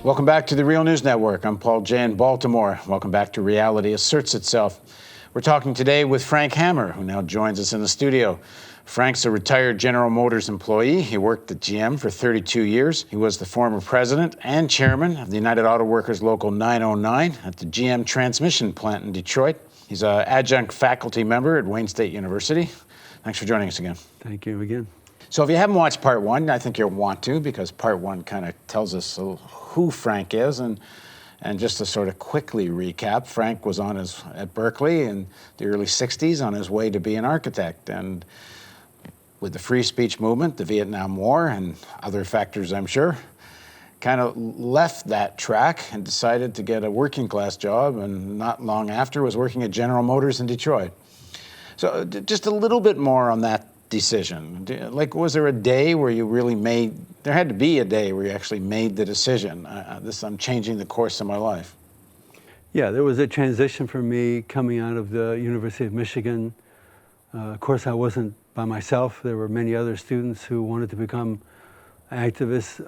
Welcome back to the Real News Network. I'm Paul Jay in Baltimore. Welcome back to Reality Asserts Itself. We're talking today with Frank Hammer, who now joins us in the studio. Frank's a retired General Motors employee. He worked at GM for 32 years. He was the former president and chairman of the United Auto Workers Local 909 at the GM transmission plant in Detroit. He's an adjunct faculty member at Wayne State University. Thanks for joining us again. Thank you again. So if you haven't watched part one, I think you'll want to, because part one kind of tells us who Frank is. And just to sort of quickly recap, Frank was at Berkeley in the early 60s on his way to be an architect. And with the free speech movement, the Vietnam War, and other factors, I'm sure, kind of left that track and decided to get a working class job. And not long after was working at General Motors in Detroit. So just a little bit more on that decision. Like, was there a day where you really there had to be a day where you actually made the decision, I'm changing the course of my life? Yeah, there was a transition for me coming out of the University of Michigan. Of course, I wasn't by myself. There were many other students who wanted to become activists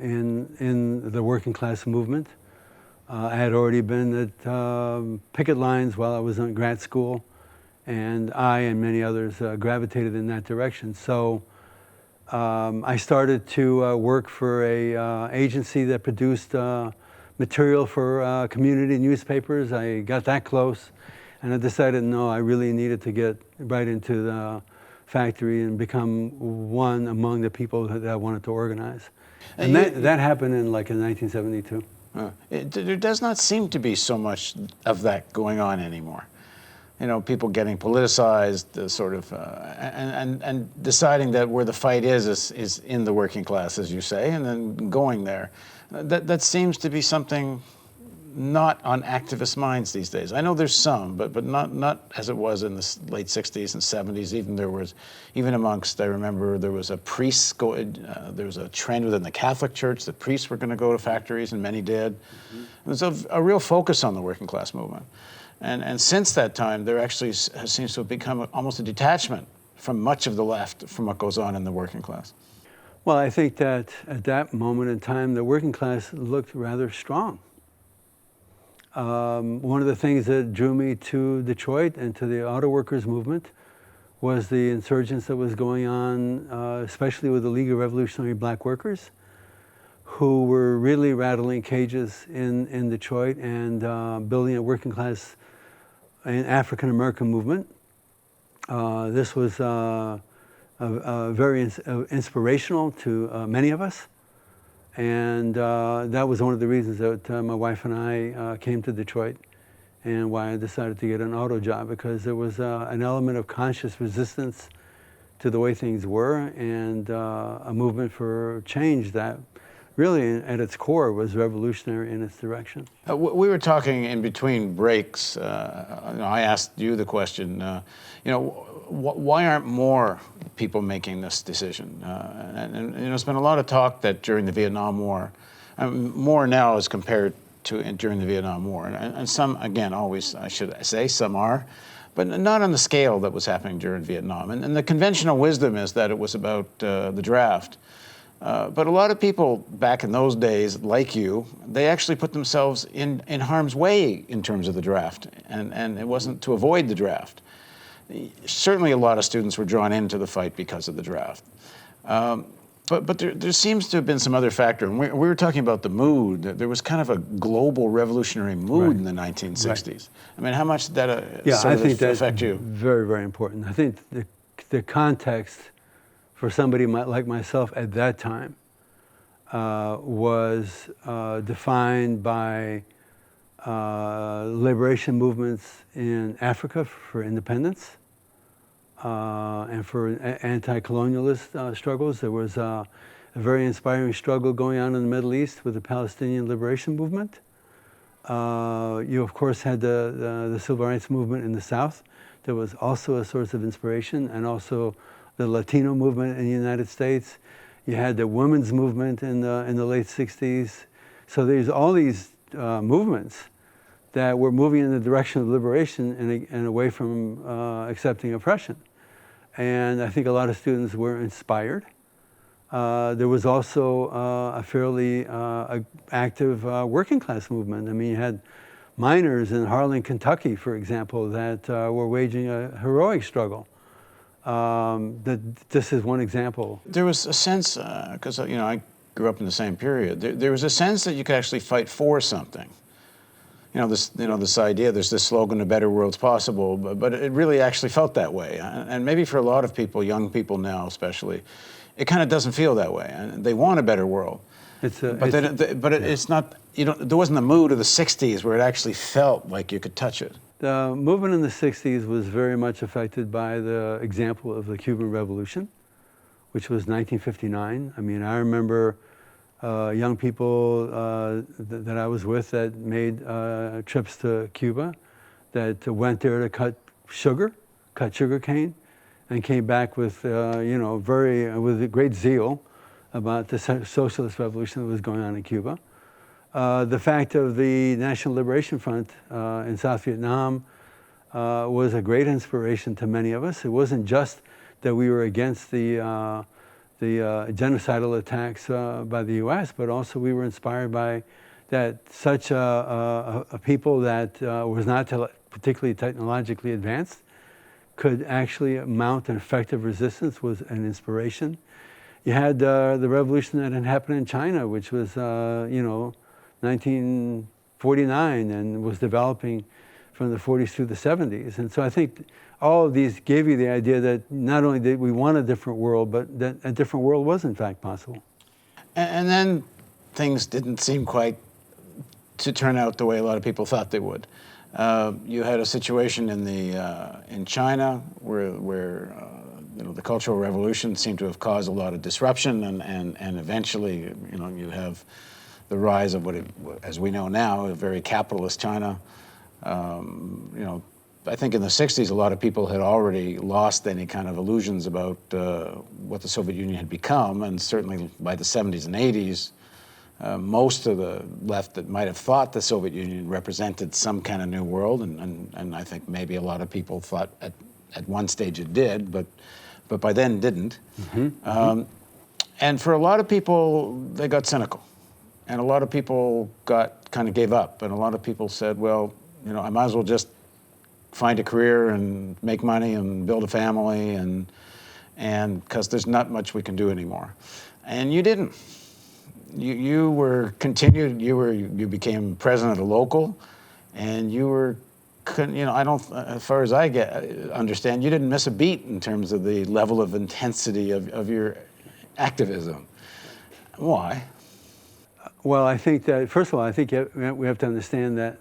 in the working class movement. I had already been at picket lines while I was in grad school, and I and many others gravitated in that direction. So I started to work for a agency that produced material for community newspapers. I got that close, and I decided, no, I really needed to get right into the factory and become one among the people that I wanted to organize. And that happened in 1972. There does not seem to be so much of that going on anymore. You know, people getting politicized, and deciding that where the fight is in the working class, as you say, and then going there. That seems to be something not on activist minds these days. I know there's some, but not as it was in the late 60s and 70s. Even amongst, I remember there was a there was a trend within the Catholic Church that priests were going to go to factories, and many did. Mm-hmm. There's a real focus on the working class movement. And since that time, there actually seems to have become almost a detachment from much of the left from what goes on in the working class. Well, I think that at that moment in time, the working class looked rather strong. One of the things that drew me to Detroit and to the auto workers movement was the insurgence that was going on, especially with the League of Revolutionary Black Workers, who were really rattling cages in Detroit and building a working class and African American movement. This was very inspirational to many of us, and that was one of the reasons that my wife and I came to Detroit, and why I decided to get an auto job, because there was an element of conscious resistance to the way things were, and a movement for change that really, at its core, was revolutionary in its direction. We were talking in between breaks. I asked you the question, why aren't more people making this decision? And there's been a lot of talk that during the Vietnam War, more now as compared to during the Vietnam War. And some, again, always, I should say, some are, but not on the scale that was happening during Vietnam. And the conventional wisdom is that it was about the draft. But a lot of people back in those days, like you, they actually put themselves in harm's way in terms of the draft, and it wasn't to avoid the draft. Certainly a lot of students were drawn into the fight because of the draft. But there seems to have been some other factor, and we were talking about the mood. There was kind of a global revolutionary mood in the 1960s. Right. I mean, how much did that affect you? Very, very important. I think the context for somebody like myself at that time was defined by liberation movements in Africa for independence and for anti-colonialist struggles. There was a very inspiring struggle going on in the Middle East with the Palestinian liberation movement. You, of course, had the civil rights movement in the South. There was also a source of inspiration, and also the Latino movement in the United States. You had the women's movement in the late 60s. So there's all these movements that were moving in the direction of liberation and away from accepting oppression. And I think a lot of students were inspired there was also a fairly active working class movement. I mean, you had miners in Harlan, Kentucky, for example, that were waging a heroic struggle. This is one example. There was a sense, because I grew up in the same period. There was a sense that you could actually fight for something. This idea. There's this slogan, "A better world's possible," but it really actually felt that way. And maybe for a lot of people, young people now especially, it kind of doesn't feel that way. And they want a better world. It's not. There wasn't the mood of the '60s where it actually felt like you could touch it. The movement in the '60s was very much affected by the example of the Cuban Revolution, which was 1959. I mean, I remember young people that I was with that made trips to Cuba, that went there to cut sugar cane, and came back with with great zeal about the socialist revolution that was going on in Cuba. The fact of the National Liberation Front in South Vietnam was a great inspiration to many of us. It wasn't just that we were against the genocidal attacks by the U.S., but also we were inspired by that such a people that was not particularly technologically advanced could actually mount an effective resistance was an inspiration. You had the revolution that had happened in China, which was 1949 and was developing from the 40s through the 70s. And so I think all of these gave you the idea that not only did we want a different world, but that a different world was in fact possible. And then things didn't seem quite to turn out the way a lot of people thought they would. You had a situation in China where the Cultural Revolution seemed to have caused a lot of disruption, and eventually you have the rise of as we know now, a very capitalist China. I think in the '60s, a lot of people had already lost any kind of illusions about what the Soviet Union had become, and certainly by the '70s and '80s, most of the left that might have thought the Soviet Union represented some kind of new world, and I think maybe a lot of people thought at one stage it did, but by then didn't. And for a lot of people, they got cynical, and a lot of people kind of gave up, and a lot of people said, well, I might as well just find a career and make money and build a family, and because there's not much we can do anymore. And you didn't. You were continued. You became president of local, and you were, as far as I understand, you didn't miss a beat in terms of the level of intensity of your activism. Why? Well, I think that first of all, I think we have to understand that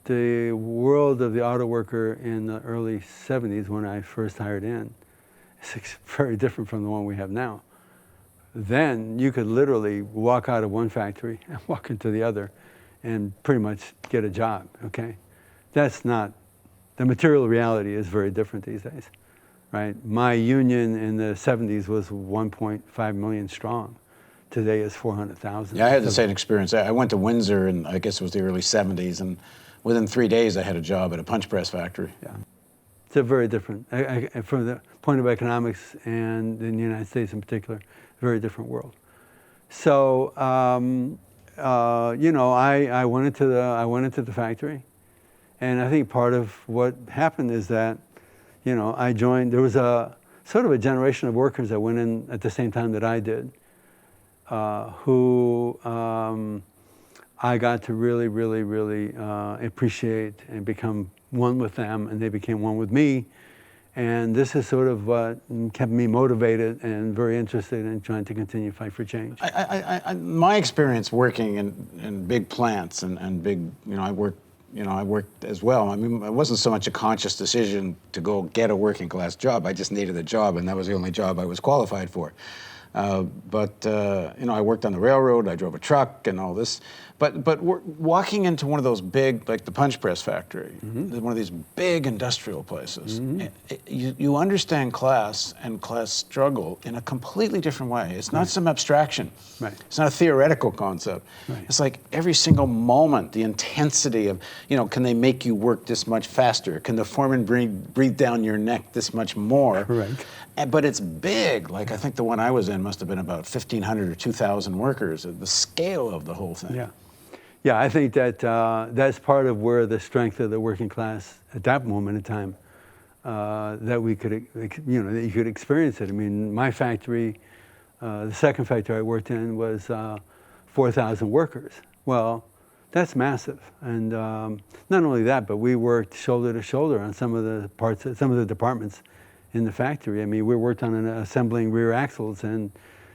the world of the auto worker in the early '70s, when I first hired in, is very different from the one we have now. Then you could literally walk out of one factory and walk into the other and pretty much get a job, okay? That's not, the material reality is very different these days, right? My union in the '70s was 1.5 million strong. Today is 400,000. Yeah, I had the same experience. I went to Windsor, and I guess it was the early '70s, and within 3 days I had a job at a punch press factory. Yeah, it's a very different, from the point of economics and in the United States in particular, very different world. So, I went into the factory, and I think part of what happened is that, I joined. There was a sort of a generation of workers that went in at the same time that I did, who I got to really, really, really appreciate and become one with them, and they became one with me. And this is sort of what kept me motivated and very interested in trying to continue to fight for change. My experience working in big plants and big, I worked as well. I mean, it wasn't so much a conscious decision to go get a working class job. I just needed a job, and that was the only job I was qualified for. I worked on the railroad, I drove a truck and all this. But walking into one of those big, like the punch press factory, one of these big industrial places, you understand class and class struggle in a completely different way. It's not some abstraction. Right. It's not a theoretical concept. Right. It's like every single moment, the intensity of, can they make you work this much faster? Can the foreman breathe down your neck this much more? Correct. But it's big. Like I think the one I was in must have been about 1,500 or 2,000 workers. The scale of the whole thing. Yeah. Yeah, I think that that's part of where the strength of the working class at that moment in time, that we could, you know, that you could experience it. I mean, my factory, the second factory I worked in was 4,000 workers. Well, that's massive. And not only that, but we worked shoulder to shoulder on some of the parts, some of the departments in the factory. I mean, we worked on assembling rear axles, and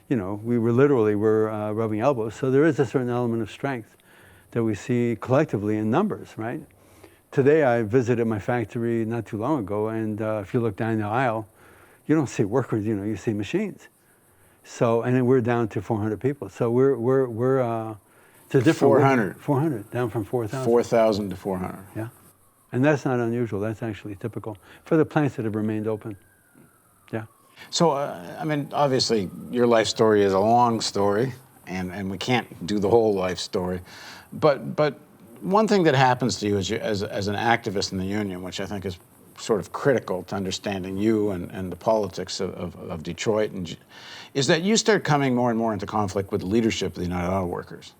you know, we were literally rubbing elbows. So there is a certain element of strength that we see collectively in numbers, right? Today I visited my factory not too long ago, and if you look down the aisle, you don't see workers, you know, you see machines. So, and then we're down to 400 people. So it's a different 400. 400, down from 4,000. 4,000 to 400. Yeah. And that's not unusual. That's actually typical for the plants that have remained open. Yeah. So, I mean, obviously, your life story is a long story, and we can't do the whole life story. But one thing that happens to you as an activist in the union, which I think is sort of critical to understanding you and the politics of Detroit, is that you start coming more and more into conflict with the leadership of the United Auto Workers.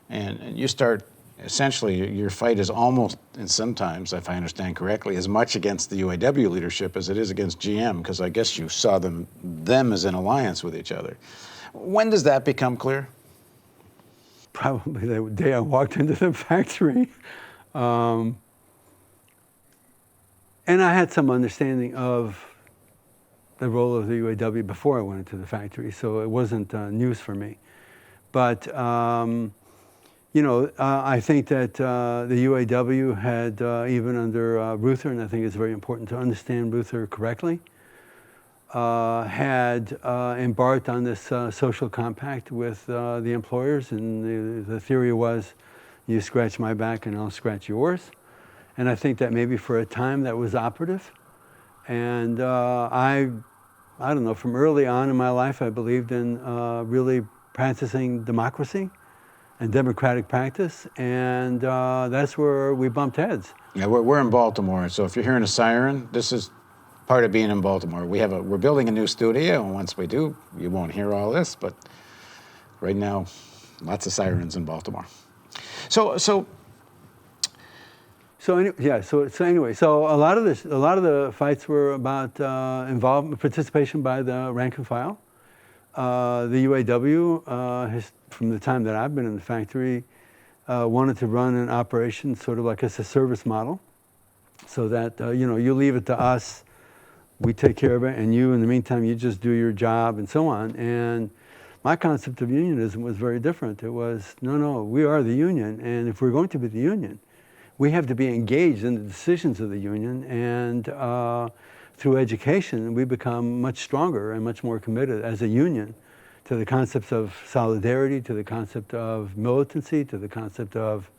And you start, essentially, your fight is almost, and sometimes, if I understand correctly, as much against the UAW leadership as it is against GM, because I guess you saw them as in alliance with each other. When does that become clear? Probably the day I walked into the factory. And I had some understanding of the role of the UAW before I went into the factory, so it wasn't news for me. But, you know, I think that the UAW had, even under Ruther, and I think it's very important to understand Ruther correctly, had embarked on this social compact with the employers, and the theory was, you scratch my back and I'll scratch yours. And I think that maybe for a time that was operative. And I don't know, from early on in my life, I believed in really practicing democracy and democratic practice, and that's where we bumped heads. Yeah, we're in Baltimore, so if you're hearing a siren, this is part of being in Baltimore. We're building a new studio, and once we do, you won't hear all this, but right now, lots of sirens in Baltimore. So anyway, so a lot of the fights were about participation by the rank and file. The UAW has, from the time that I've been in the factory, wanted to run an operation sort of like as a service model, so that you know, you leave it to us, we take care of it, and you, in the meantime, you just do your job and so on. And my concept of unionism was very different. It was, no, we are the union, and if we're going to be the union, we have to be engaged in the decisions of the union, and through education, we become much stronger and much more committed as a union to the concepts of solidarity, to the concept of militancy, to the concept of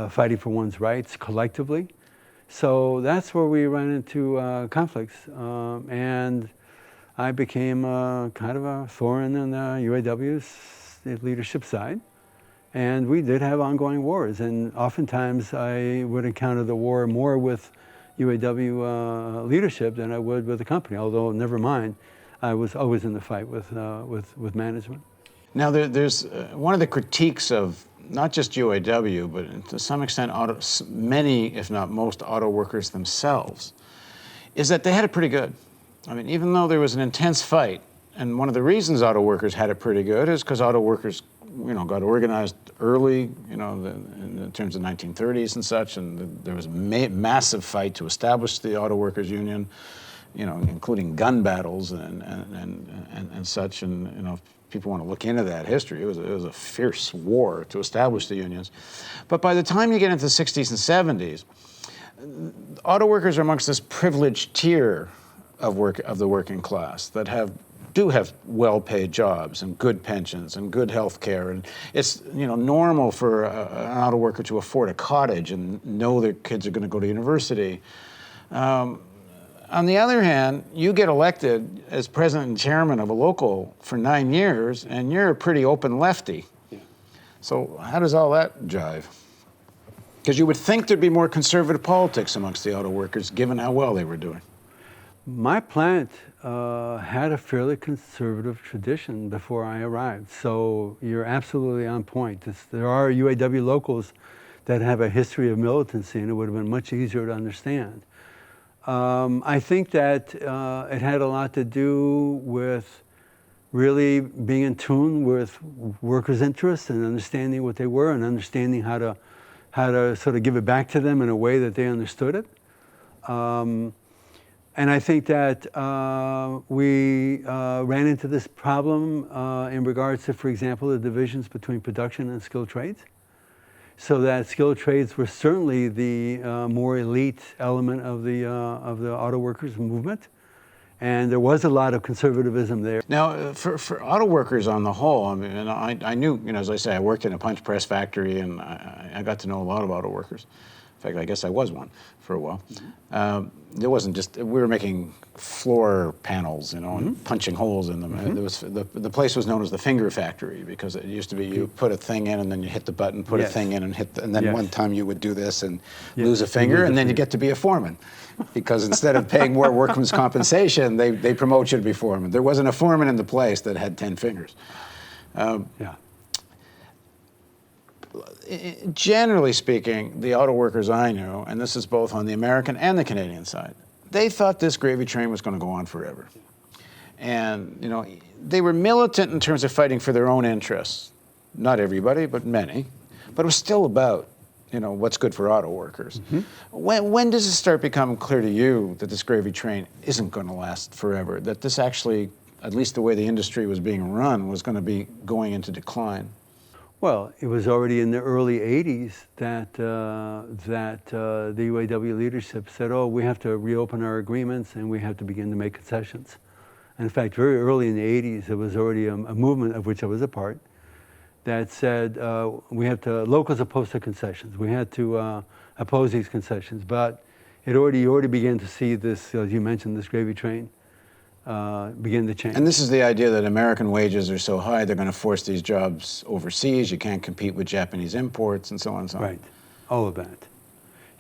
fighting for one's rights collectively. So that's where we ran into conflicts, and I became kind of a thorn in the UAW's leadership side. And we did have ongoing wars, and oftentimes I would encounter the war more with UAW leadership than I would with the company, although never mind, I was always in the fight with management. now there's one of the critiques of not just UAW, but to some extent many, if not most, auto workers themselves, is that they had it pretty good. I mean, even though there was an intense fight, and one of the reasons auto workers had it pretty good is because auto workers, you know, got organized early, you know, in terms of 1930s and such, and there was a massive fight to establish the auto workers union, you know, including gun battles and such, and you know, if people want to look into that history, it was a fierce war to establish the unions. But by the time you get into the 60s and 70s, auto workers are amongst this privileged tier of the working class that do have well-paid jobs and good pensions and good health care, and it's, you know, normal for an auto worker to afford a cottage and know their kids are going to go to university. On the other hand, you get elected as president and chairman of a local for 9 years, and you're a pretty open lefty. Yeah. So how does all that jive? Because you would think there'd be more conservative politics amongst the auto workers, given how well they were doing. My plant had a fairly conservative tradition before I arrived, so you're absolutely on point. There are UAW locals that have a history of militancy, and it would have been much easier to understand. I think that it had a lot to do with really being in tune with workers' interests and understanding what they were and understanding how to sort of give it back to them in a way that they understood it. And I think that we ran into this problem in regards to, for example, the divisions between production and skilled trades. So that skilled trades were certainly the more elite element of the auto workers movement. And there was a lot of conservatism there. Now, for auto workers on the whole, I mean, and I knew, you know, as I say, I worked in a punch press factory, and I got to know a lot of auto workers. In fact, I guess I was one for a while. It wasn't just, we were making floor panels, you know, and punching holes in them. There was, the place was known as the finger factory, because it used to be you put a thing in and then you hit the button, put a thing in and hit, and then one time you would do this and lose a finger, and then you get to be a foreman. Because instead of paying more workman's compensation, they promote you to be foreman. There wasn't a foreman in the place that had 10 fingers. Generally speaking, the auto workers I knew, and this is both on the American and the Canadian side, they thought this gravy train was going to go on forever. And, you know, they were militant in terms of fighting for their own interests. Not everybody, but many. But it was still about, you know, what's good for auto workers. When does it start becoming clear to you that this gravy train isn't going to last forever? That this actually, at least the way the industry was being run, was going to be going into decline? Well, it was already in the early 80s that the UAW leadership said, oh, we have to reopen our agreements and we have to begin to make concessions. And in fact, very early in the 80s, there was already a movement of which I was a part that said we have to, locals opposed to concessions. We had to oppose these concessions, but you already began to see this, as you mentioned, this gravy train begin to change. And this is the idea that American wages are so high, they're going to force these jobs overseas. You can't compete with Japanese imports, and so on and so on. Right, all of that.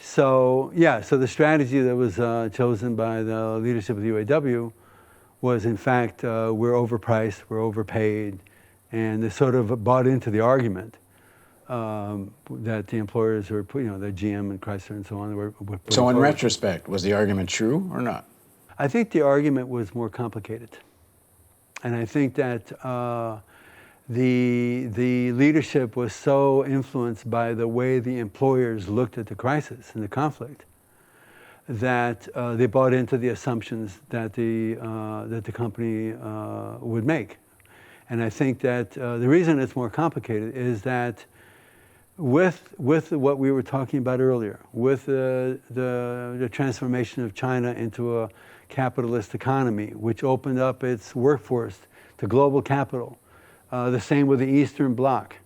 So, yeah, so the strategy that was chosen by the leadership of the UAW was, in fact, we're overpriced, we're overpaid, and they sort of bought into the argument that the employers were, you know, the GM and Chrysler and so on were putting So in forward. retrospect, was the argument true or not? I think the argument was more complicated. And I think that the leadership was so influenced by the way the employers looked at the crisis and the conflict that they bought into the assumptions that the company would make. And I think that the reason it's more complicated is that with what we were talking about earlier, with the transformation of China into a capitalist economy, which opened up its workforce to global capital, the same with the Eastern Bloc,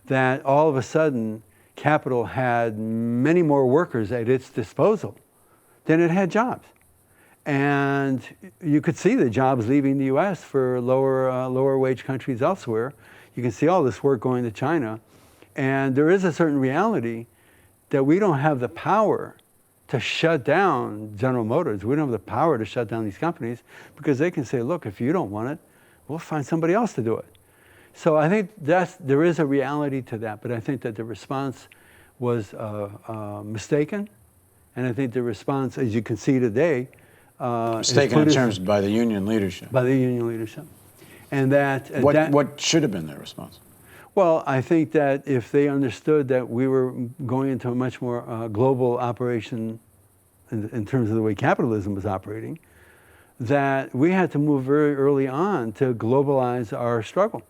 that all of a sudden capital had many more workers at its disposal than it had jobs. And you could see the jobs leaving the US for lower wage countries elsewhere. You can see all this work going to China. And there is a certain reality that we don't have the power to shut down General Motors. We don't have the power to shut down these companies because they can say, look, if you don't want it, we'll find somebody else to do it. So I think there is a reality to that, but I think that the response was mistaken. And I think the response, as you can see today, mistaken in terms by the union leadership. By the union leadership. And that... What should have been their response? Well, I think that if they understood that we were going into a much more global operation in terms of the way capitalism was operating, that we had to move very early on to globalize our struggle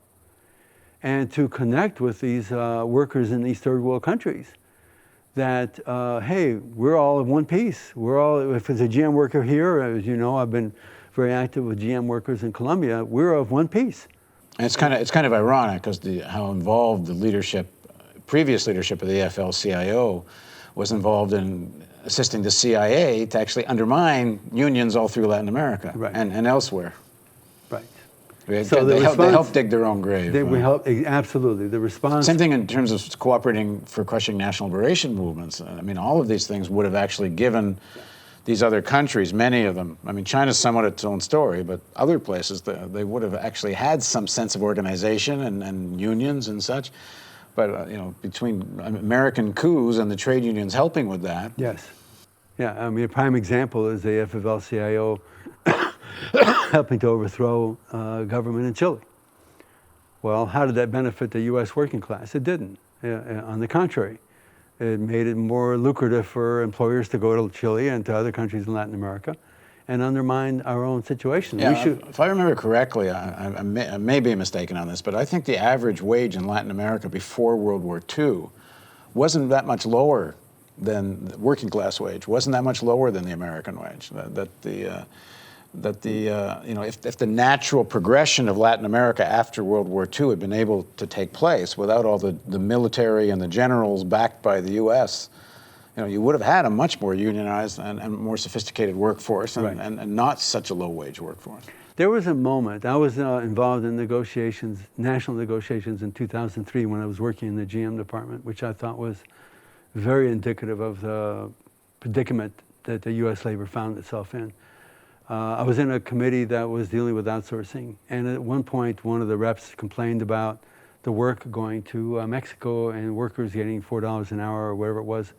and to connect with these workers in these third world countries. That, hey, we're all of one piece. We're all, if it's a GM worker here, as you know, I've been very active with GM workers in Colombia, we're of one piece. And it's kind of ironic because how involved the leadership, previous leadership of the AFL-CIO was involved in assisting the CIA to actually undermine unions all through Latin America and elsewhere. Right. So they helped dig their own grave. We helped, absolutely. The response... Same thing in terms of cooperating for crushing national liberation movements. I mean, all of these things would have actually given these other countries, many of them, I mean, China's somewhat its own story, but other places, they would have actually had some sense of organization and unions and such. But, you know, between American coups and the trade unions helping with that. Yes. Yeah, I mean, a prime example is the AFL-CIO helping to overthrow government in Chile. Well, how did that benefit the U.S. working class? It didn't. On the contrary, it made it more lucrative for employers to go to Chile and to other countries in Latin America and undermine our own situation. Yeah, if I remember correctly, I may be mistaken on this, but I think the average wage in Latin America before World War II wasn't that much lower than the working class wage, wasn't that much lower than the American wage. You know, if the natural progression of Latin America after World War II had been able to take place without all the military and the generals backed by the U.S., you know, you would have had a much more unionized and more sophisticated workforce and, Right. and not such a low-wage workforce. There was a moment, I was involved in negotiations, national negotiations in 2003 when I was working in the GM department, which I thought was very indicative of the predicament that the U.S. labor found itself in. I was in a committee that was dealing with outsourcing, and at one point one of the reps complained about the work going to Mexico and workers getting $4 an hour or whatever it was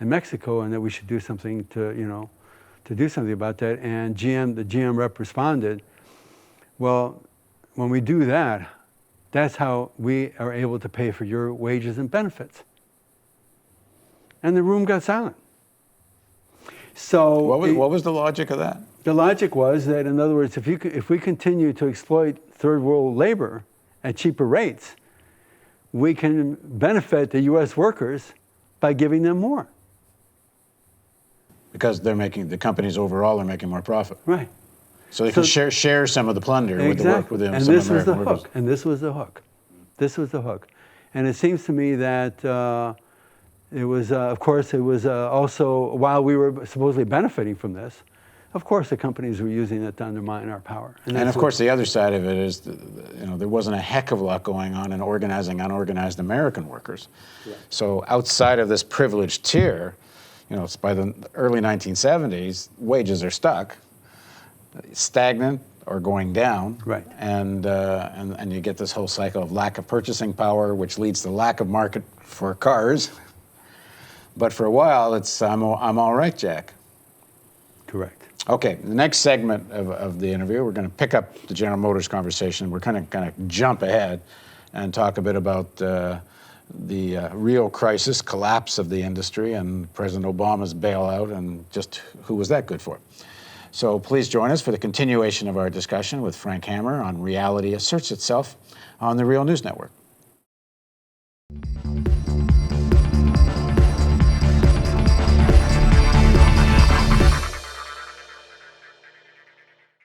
in Mexico, and that we should do something to, you know, to do something about that. And the GM rep responded, well, when we do that, that's how we are able to pay for your wages and benefits. And the room got silent. So What was the logic of that? the logic was that, in other words, if we continue to exploit third world labor at cheaper rates, we can benefit the U.S. workers by giving them more. Because the companies overall are making more profit. Right. So they can share some of the plunder with the work with them. And this was the hook. And this was the hook. This was the hook. And it seems to me that it was, of course, it was also, while we were supposedly benefiting from this, of course the companies were using it to undermine our power. And of course the other side of it is, you know, there wasn't a heck of a lot going on in organizing unorganized American workers. Yeah. So outside of this privileged tier, you know, it's by the early 1970s, wages are stuck, stagnant or going down. Right. And you get this whole cycle of lack of purchasing power, which leads to lack of market for cars. But for a while, it's I'm all right, Jack. Correct. Okay, the next segment of the interview, we're going to pick up the General Motors conversation. We're kind of jump ahead and talk a bit about the real crisis, collapse of the industry, and President Obama's bailout, and just who was that good for. So please join us for the continuation of our discussion with Frank Hammer on Reality Asserts Itself on the Real News Network.